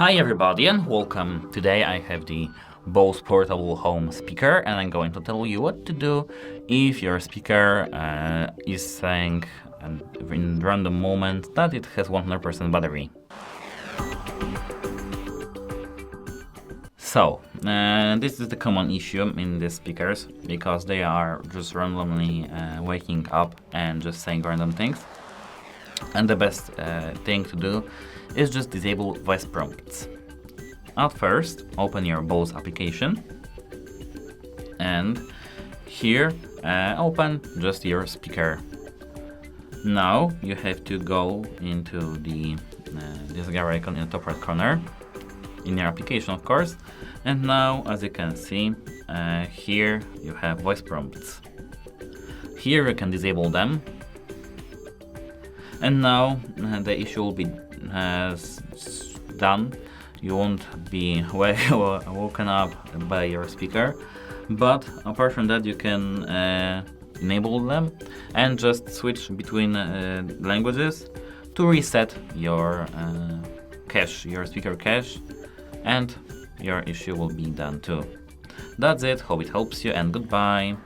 Hi everybody and welcome. Today I have the BOSE Portable Home Speaker and I'm going to tell you what to do if your speaker is saying in random moment that it has 100% battery. So, this is the common issue in these speakers because they are just randomly waking up and just saying random things. And the best thing to do is just disable voice prompts. At first, open your BOSE application and here open just your speaker. Now you have to go into the this gear icon in the top right corner in your application, of course. And now, as you can see, here you have voice prompts. Here you can disable them. And now the issue will be done. You won't be woken up by your speaker. But apart from that, you can enable them and just switch between languages to reset your cache, your speaker cache, and your issue will be done too. That's it. Hope it helps you and goodbye.